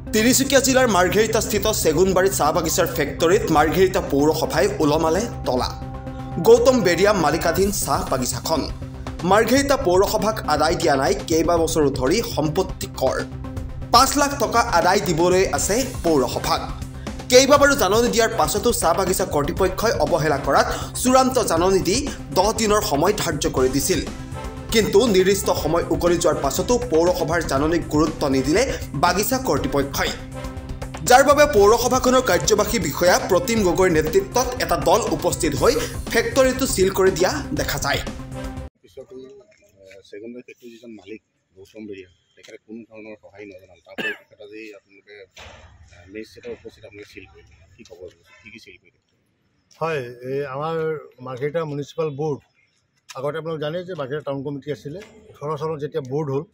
তিনিচুকীয়া জিলাৰ মাৰ্ঘেৰিটাস্থিত চেগুনবাৰী চাহ বাগিচাৰ ফেক্টৰীত মাৰ্ঘেৰিটা পৌৰসভাই ওলমালে তলা। গৌতম বেৰিয়া মালিকাধীন চাহ বাগিচাখন মাৰ্ঘেৰিটা পৌৰসভাক আদায় দিয়া নাই কেইবা বছৰো ধৰি সম্পত্তি কৰ। ৫ লাখ টকা আদায় দিবলৈ আছে পৌৰসভাক। কেইবাবাৰো জাননী দিয়াৰ পাছতো চাহ বাগিচা কৰ্তৃপক্ষই অৱহেলা কৰাত চূড়ান্ত জাননী দি 10 দিনৰ সময় ধাৰ্য কৰি দিছিল। কিন্তু নিৰ্দিষ্ট সময় উকলি যোৱাৰ পাছতো পৌৰসভাৰ জাননীক গুৰুত্ব নিদিলে বাগিচা কৰ্তৃপক্ষই, যাৰ বাবে পৌৰসভাখনৰ কাৰ্যবাহী বিষয়া প্ৰতিম গগৈৰ নেতৃত্বত এটা দল উপস্থিত হৈ ফেক্টৰীটো চিল কৰি দিয়া দেখা যায়। চেগুনবাৰী ফেক্টৰী যিজন মালিক গৌতম বেৰিয়া তেখেতে কোনো ধৰণৰ সহায় নজনাল, তাৰপৰা তেখেত আজি আপোনালোকে মেজিষ্ট্ৰেটৰ উপস্থিত আপোনালোকে চিল কৰিলে, কি খবৰ কি চিল কৰিলে? হয়, এই আমাৰ মাৰ্ঘেৰিটা মিউনিচিপাল বোৰ্ড আগতে আপোনালোক জানে যে মাৰ্ঘেৰিটা টাউন কমিটি আছিলে। 18 চনত যেতিয়া বোৰ্ড হ'ল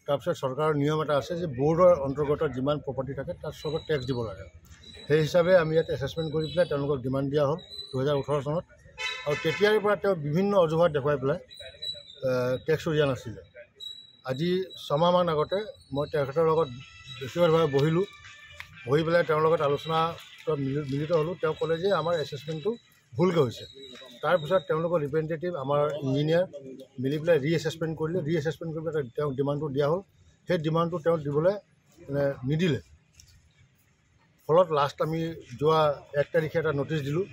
তাৰপিছত চৰকাৰৰ নিয়ম এটা আছে যে বোৰ্ডৰ অন্তৰ্গত যিমান প্ৰপাৰ্টি থাকে তাত চবত টেক্স দিব লাগে। সেই হিচাপে আমি ইয়াত এছেছমেণ্ট কৰি পেলাই তেওঁলোকক ডিমাণ্ড দিয়া হ'ল 2018 চনত, আৰু তেতিয়াৰ পৰা তেওঁ বিভিন্ন অজুহাত দেখুৱাই পেলাই টেক্সটো দিয়া নাছিলে। আজি 6 মাহমান আগতে মই তেখেতৰ লগত ব্যক্তিগতভাৱে বহিলোঁ, বহি পেলাই তেওঁৰ লগত আলোচনাত মিলিত হ'লোঁ। তেওঁ ক'লে যে আমাৰ এছেছমেণ্টটো ভুলকৈ হৈছে। তাৰপিছত তেওঁলোকৰ ৰিপ্ৰেজেণ্টেটিভ আমাৰ ইঞ্জিনিয়াৰ মিলি পেলাই ৰিএছেছমেণ্ট কৰিলে। ৰিএছেছমেণ্ট কৰি পেলাই তেওঁক ডিমাণ্ডটো দিয়া হ'ল। সেই ডিমাণ্ডটো তেওঁ দিবলৈ নিদিলে। ফলত লাষ্ট আমি যোৱা 1 তাৰিখে এটা নটিচ দিলোঁ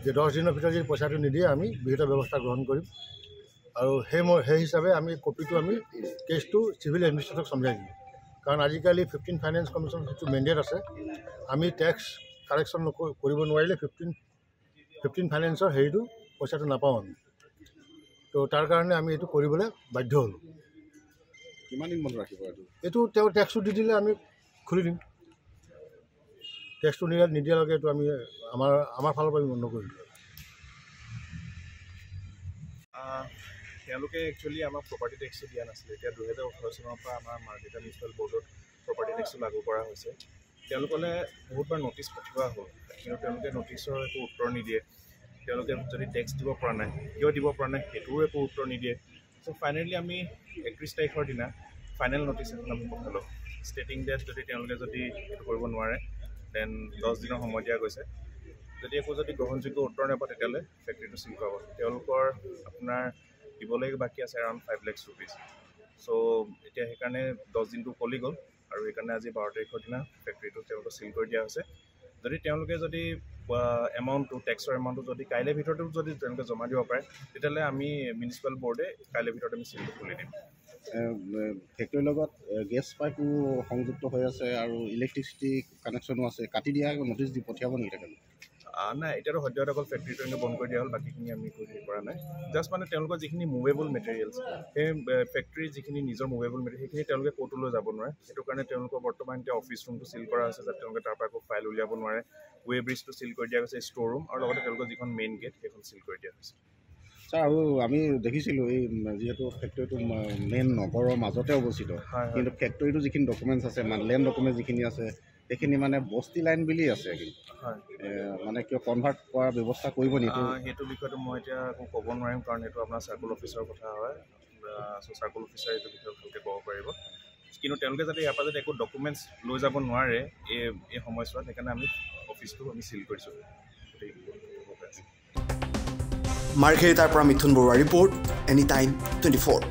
যে 10 দিনৰ ভিতৰত যদি পইচাটো নিদিয়ে আমি বিহিত ব্যৱস্থা গ্ৰহণ কৰিম। আৰু সেই হিচাপে আমি কপিটো আমি কেছটো চিভিল এডমিনিষ্ট্ৰেটৰক চমজাই দিলোঁ। কাৰণ আজিকালি 15 ফাইনেন্স কমিশ্যন যিটো মেণ্ডেট আছে, আমি টেক্স কালেকশ্যন কৰিব নোৱাৰিলে 15 ফাইনেন্সৰ হেৰিটো পইচাটো নাপাওঁ আমি। তো তাৰ কাৰণে আমি এইটো কৰিবলৈ বাধ্য হ'লোঁ। কিমান দিন বন্ধ ৰাখিব এইটো? তেওঁ টেক্সটো দি দিলে আমি খুলি দিম। টেক্সটো নিদিয়ালৈকে এইটো আমি আমাৰ ফালৰ পৰা আমি বন্ধ কৰি দিলোঁ। তেওঁলোকে একচুৱেলি আমাক প্ৰপাৰ্টি টেক্সটো দিয়া নাছিলে। এতিয়া 2018 চনৰ পৰা আমাৰ মাৰ্ঘেৰিটা মিউনিচিপাল বৰ্ডত প্ৰপাৰ্টি টেক্সটো লাগু কৰা হৈছে। তেওঁলোকলৈ বহুতবাৰ নটিচ পঠিওৱা হ'ল, কিন্তু তেওঁলোকে নটিচৰ একো উত্তৰ নিদিয়ে। তেওঁলোকে যদি টেক্স দিব পৰা নাই, কিয় দিব পৰা নাই সেইটোৰো একো উত্তৰ নিদিয়ে। চ' ফাইনেলি আমি 31 তাৰিখৰ দিনা ফাইনেল নটিচ এখন আমি পঠালোঁ, ষ্টেটিং ডেট যদি তেওঁলোকে যদি এইটো কৰিব নোৱাৰে দেন 10 দিনৰ সময় দিয়া গৈছে। যদি একো গ্ৰহণযোগ্য উত্তৰ নাপায় তেতিয়াহ'লে ফেক্টৰীটো চিল কৰাব। তেওঁলোকৰ আপোনাৰ দিবলৈ বাকী আছে এৰাউণ্ড 5 লাখ ৰুপিজ। চ' এতিয়া সেইকাৰণে 10 দিনটো কলি গ'ল, আৰু সেইকাৰণে আজি 12 তাৰিখৰ দিনা ফেক্টৰীটো তেওঁলোকক চিল কৰি দিয়া হৈছে। যদি তেওঁলোকে যদি এমাউণ্টটো টেক্সৰ এমাউণ্টটো যদি কাইলৈ ভিতৰতো যদি তেওঁলোকে জমা দিব পাৰে তেতিয়াহ'লে আমি মিউনিচিপাল বৰ্ডে কাইলৈ ভিতৰত আমি চিলটো খুলি দিম। ফেক্টৰীৰ লগত গেছ পাইপো সংযুক্ত হৈ আছে আৰু ইলেক্ট্ৰিচিটি কানেকশ্যনো আছে, কাটি দিয়া নটিচ দি পঠিয়াব নেকি তেখেতে? নাই, এতিয়াতো সদ্যহতে অকল ফেক্টৰীটো এনেকৈ বন্ধ কৰি দিয়া হ'ল, বাকীখিনি আমি কৰি কৰা নাই। জাষ্ট মানে তেওঁলোকৰ যিখিনি মুভেবল মেটেৰিয়েলছ, সেই ফেক্টৰীৰ যিখিনি নিজৰ মুভেবল মেটেৰিয়েল সেইখিনি তেওঁলোকে ক'তো লৈ যাব নোৱাৰে। সেইটো কাৰণে তেওঁলোকৰ বৰ্তমান এতিয়া অফিচ ৰুমটো চিল কৰা হৈছে, যাতে তেওঁলোকে তাৰ পৰা একো ফাইল উলিয়াব নোৱাৰে। ৱে ব্ৰিজটো চিল কৰি দিয়া হৈছে, ষ্ট'ৰ ৰুম, আৰু লগতে তেওঁলোকৰ যিখন মেইন গেট সেইখন চিল কৰি দিয়া হৈছে। ছাৰ, আৰু আমি দেখিছিলোঁ এই যিহেতু ফেক্টৰীটো মেইন নগৰৰ মাজতে অৱস্থিত, কিন্তু ফেক্টৰীটো যিখিনি ডকুমেণ্টছ আছে, লেণ্ড ডকুমেণ্টছ যিখিনি আছে সেইখিনি মানে বস্তি লাইন বুলি আছে, কিন্তু মানে কিয় কনভাৰ্ট কৰাৰ ব্যৱস্থা কৰিব নেকি? সেইটো বিষয়টো মই এতিয়া একো ক'ব নোৱাৰিম, কাৰণ সেইটো আপোনাৰ চাৰ্কল অফিচৰ কথা হয়। চ' চাৰ্কল অফিচাৰে এইটো বিষয়ে ভালকৈ ক'ব পাৰিব। কিন্তু তেওঁলোকে যাতে ইয়াৰ পৰা যদি একো ডকুমেণ্টছ লৈ যাব নোৱাৰে এই সময়ছোৱাত, সেইকাৰণে আমি অফিচটো আমি চিল কৰিছোঁ। মাৰ্ঘেৰিটাৰ পৰা মিথুন বৰুৱাৰ ৰিপৰ্ট, এনি টাইম 24।